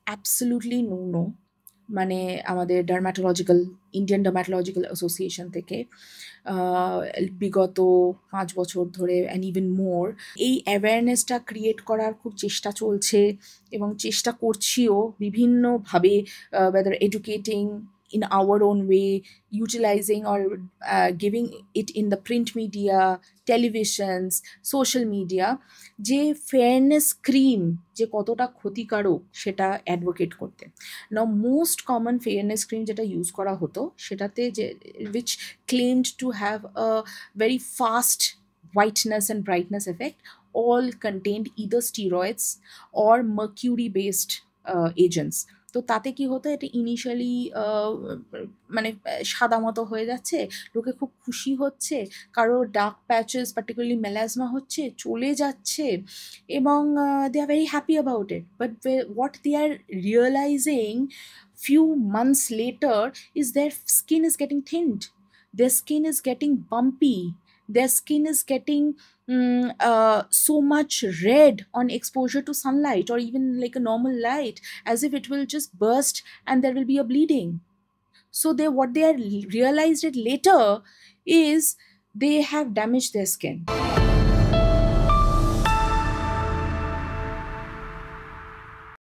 Absolutely no. মানে আমাদের Indian dermatological association থেকে আহ, বিগত 5 বছর ধরে অ্যান্ড ইভেন মোর এই অ্যাওয়ারনেসটা ক্রিয়েট করার খুব চেষ্টা চলছে এবং চেষ্টা করছিও বিভিন্নভাবে, whether educating in our own way, utilizing or giving it in the print media, televisions, social media, যে ফেয়ারনেস ক্রিম যে কতটা ক্ষতিকারক সেটা অ্যাডভোকেট করতে। নাও মোস্ট কমন ফেয়ারনেস ক্রিম যেটা ইউজ করা হতো সেটাতে যে which claimed to have a very fast whiteness and brightness effect, all contained either steroids or mercury based agents. তো তাতে কি হতো, এটা ইনিশিয়ালি মানে সাদা মতো হয়ে যাচ্ছে, লোকে খুব খুশি হচ্ছে, কারো ডার্ক প্যাচেস পার্টিকুলারলি মেলাজমা হচ্ছে চলে যাচ্ছে, এবং they are very happy about it. But what they are realizing few months later is their skin is getting thinned, their skin is getting bumpy, their skin is getting so much red on exposure to sunlight or even like a normal light, as if it will just burst and there will be a bleeding. So they what they are realized it later is they have damaged their skin.